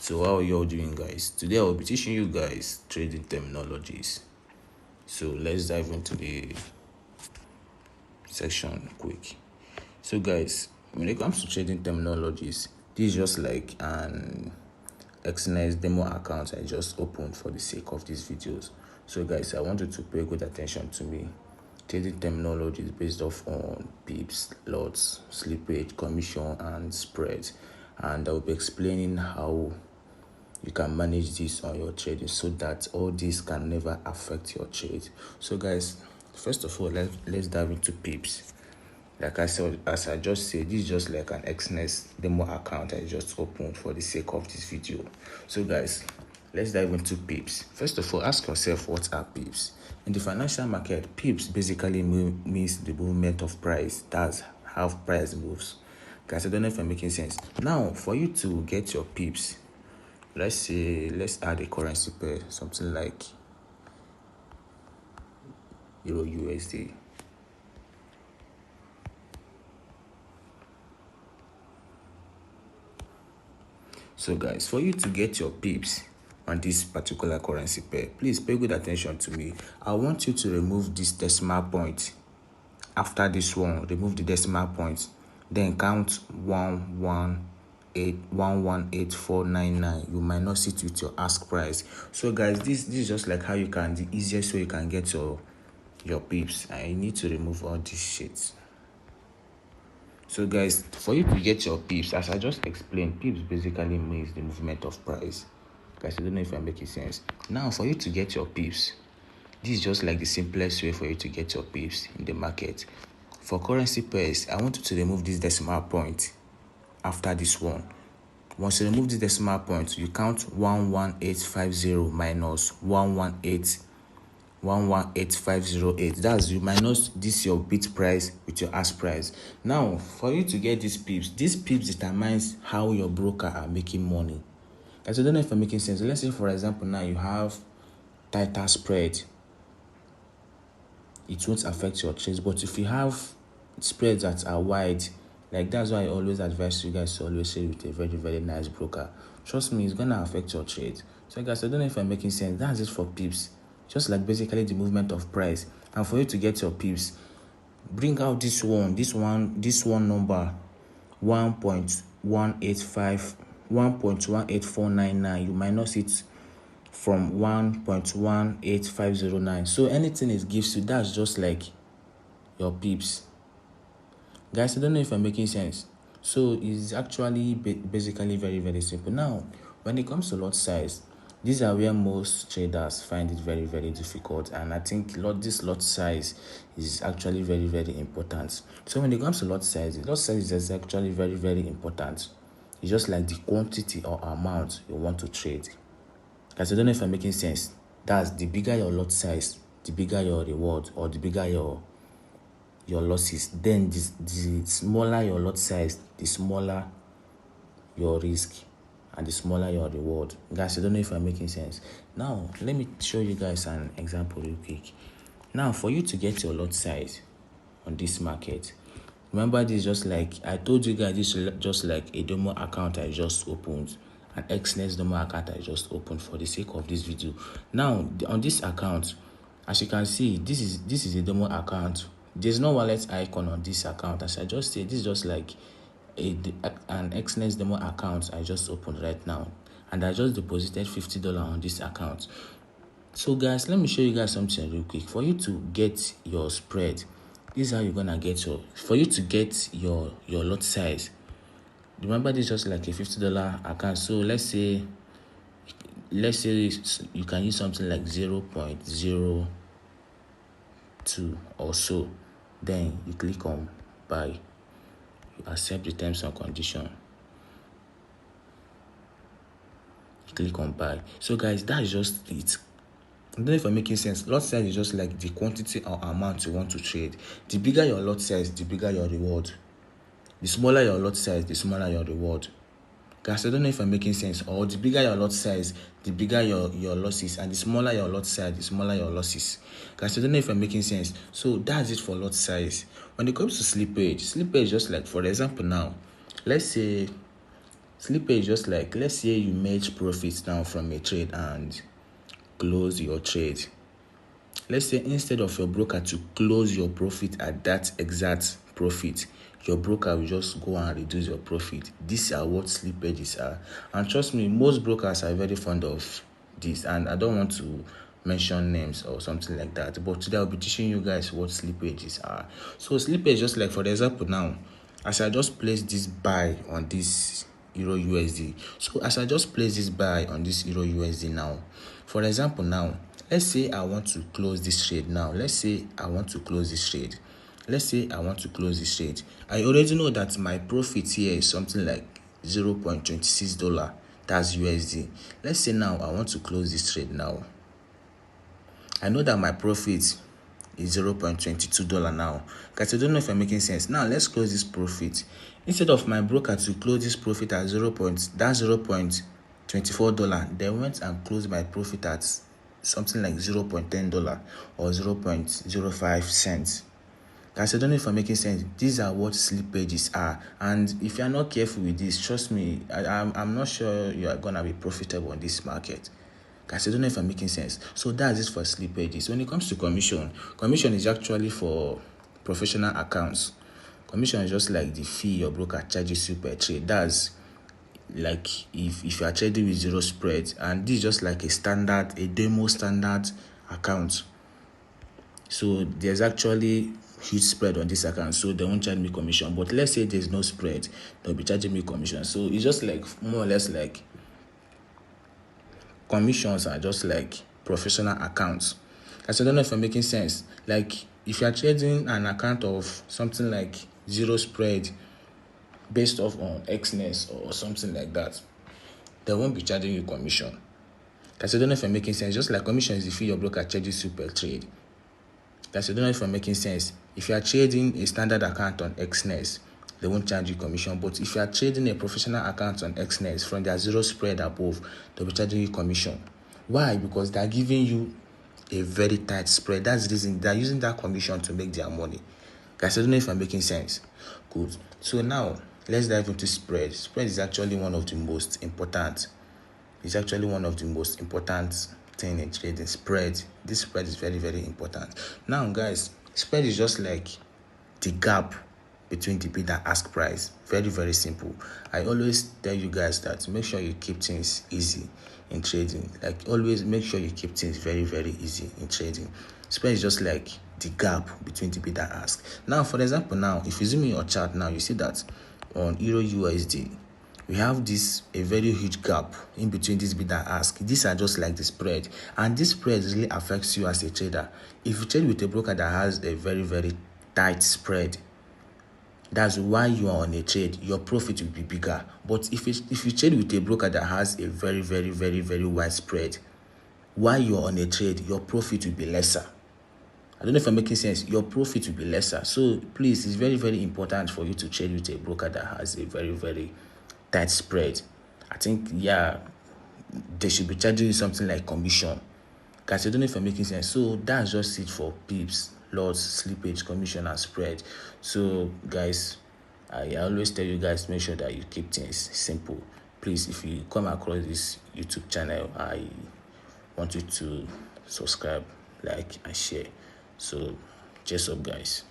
So how are you all doing, guys? Today I will be teaching you guys trading terminologies. So let's dive into the section quick. So guys, when it comes to trading terminologies, this is just like an external demo account I just opened for the sake of these videos. So guys, I want you to pay good attention to me. Trading terminology is based off on pips, lots, slippage, commission, and spreads. And I will be explaining how you can manage this on your trading so that all this can never affect your trade. So guys, first of all, let's dive into pips. Like I said, as I just said, this is just like an XNS demo account I just opened for the sake of this video. So guys, let's dive into pips. First of all, ask yourself, what are pips? In the financial market, pips basically means the movement of price. That's how price moves. Guys, I don't know if I'm making sense. Now, for you to get your pips, let's add a currency pair, something like Euro USD. So guys, for you to get your pips on this particular currency pair, please pay good attention to me. I want you to remove this decimal point. After this one, remove the decimal point, then count 118,118,499. You might not sit with your ask price. So guys, this is just like how you can, the easiest way you can get your pips. I need to remove all this shit. So guys, for you to get your pips, as I just explained, pips basically means the movement of price. Guys, I don't know if I'm making sense. Now, for you to get your pips, this is just like the simplest way for you to get your pips in the market. For currency pairs, I want you to remove this decimal point after this one. Once you remove this decimal point, you count 11850 minus 118,508. That's you minus this your bid price with your ask price. Now, for you to get these pips determines how your broker are making money. Guys, I don't know if I'm making sense. Let's say, for example, now you have tighter spread. It won't affect your trades, but if you have spreads that are wide, like that's why I always advise you guys to always trade with a very, very nice broker. Trust me, it's gonna affect your trade. So guys, I don't know if I'm making sense. That's it for pips. Just like basically the movement of price. And for you to get your pips, bring out this one number, 1.18499. You minus it from 1.18509. So anything it gives you, that's just like your pips. Guys, I don't know if I'm making sense. So it's actually basically very, very simple. Now, when it comes to lot size, these are where most traders find it very, very difficult. And I think this lot size is actually very, very important. So when it comes to lot size is actually very, very important. It's just like the quantity or amount you want to trade. Guys, I don't know if I'm making sense. That's the bigger your lot size, the bigger your reward, or the bigger your losses. Then the smaller your lot size, the smaller your risk, and the smaller your reward. Guys, I don't know if I'm making sense. Now, let me show you guys an example real quick. Now, for you to get your lot size on this market, remember, this just like I told you guys, this is just like a demo account I just opened, an XNES demo account I just opened for the sake of this video. Now, on this account, as you can see, this is a demo account. There's no wallet icon on this account. As I just said, this is just like an XNES demo account I just opened right now, and I just deposited $50 on this account. So guys, let me show you guys something real quick. For you to get your spread, this is how you're gonna get for you to get your lot size. Remember, this is just like a $50 account. So let's say you can use something like 0.02 or so. Then you click on buy. You accept the terms and condition. You click on buy. So guys, that's just it. I don't know if I'm making sense. Lot size is just like the quantity or amount you want to trade. The bigger your lot size, the bigger your reward. The smaller your lot size, the smaller your reward. Guys, I don't know if I'm making sense. Or the bigger your lot size, the bigger your losses, and the smaller your lot size, the smaller your losses. Guys, I don't know if I'm making sense. So that's it for lot size. When it comes to slippage is just like, for example, now, let's say Slippage just like, let's say you made profits now from a trade and close your trade. Let's say instead of your broker to close your profit at that exact profit, your broker will just go and reduce your profit. These are what slippages are. And trust me, most brokers are very fond of this. And I don't want to mention names or something like that. But today I'll be teaching you guys what slippages are. So slippage, just like for example now, as I just place this buy on this Euro USD. So as I just place this buy on this Euro USD now, for example now, let's say I want to close this trade now. Let's say I want to close this trade. I already know that my profit here is something like $0.26. That's USD. Let's say now I want to close this trade now. I know that my profit is $0.22 now. Guys, I don't know if I'm making sense. Now let's close this profit. Instead of my broker to close this profit at $0.24, they went and closed my profit at something like $0.10 or 0.05 cents. Guys, I don't know if I'm making sense. These are what slippages are. And if you're not careful with this, trust me, I'm not sure you are going to be profitable in this market. Guys, I don't know if I'm making sense. So that's it for slippages. When it comes to commission is actually for professional accounts. Commission is just like the fee your broker charges you per trade. That's like if you are trading with zero spread, and this is just like a demo standard account. So there's actually huge spread on this account, so they won't charge me commission. But let's say there's no spread, they'll be charging me commission. So it's just like more or less like commissions are just like professional accounts. I don't know if I'm making sense. Like if you're trading an account of something like zero spread based off on Xness or something like that, they won't be charging you commission. I don't know if I'm making sense. Just like commission is the fee your broker charges you per trade. I don't know if I'm making sense. If you are trading a standard account on Xness, they won't charge you commission. But if you are trading a professional account on Xness from their zero spread above, they'll be charging you commission. Why? Because they're giving you a very tight spread. That's the reason they're using that commission to make their money. Guys, I don't know if I'm making sense. Good. So now let's dive into spread. Spread is actually one of the most important. It's actually one of the most important thing in trading. Spread. This spread is very, very important. Now, guys, spread is just like the gap between the bid and ask price. Very, very simple. I always tell you guys that make sure you keep things easy in trading. Like always make sure you keep things very, very easy in trading. Spread is just like the gap between the bid and ask. Now, for example, now if you zoom in your chart now, you see that on Euro USD, we have a very huge gap in between this bid and ask. These are just like the spread, and this spread really affects you as a trader. If you trade with a broker that has a very, very tight spread, that's why you are on a trade, your profit will be bigger. But if you trade with a broker that has a very, very, very, very wide spread, while you are on a trade, your profit will be lesser. I don't know if I'm making sense. Your profit will be lesser. So please, it's very, very important for you to trade with a broker that has a very, very tight spread. I think, yeah, they should be charging you something like commission. Guys, I don't know if I'm making sense. So that's just it for pips, lots, slippage, commission, and spread. So guys, I always tell you guys, make sure that you keep things simple. Please, if you come across this YouTube channel, I want you to subscribe, like, and share. So cheers up, guys.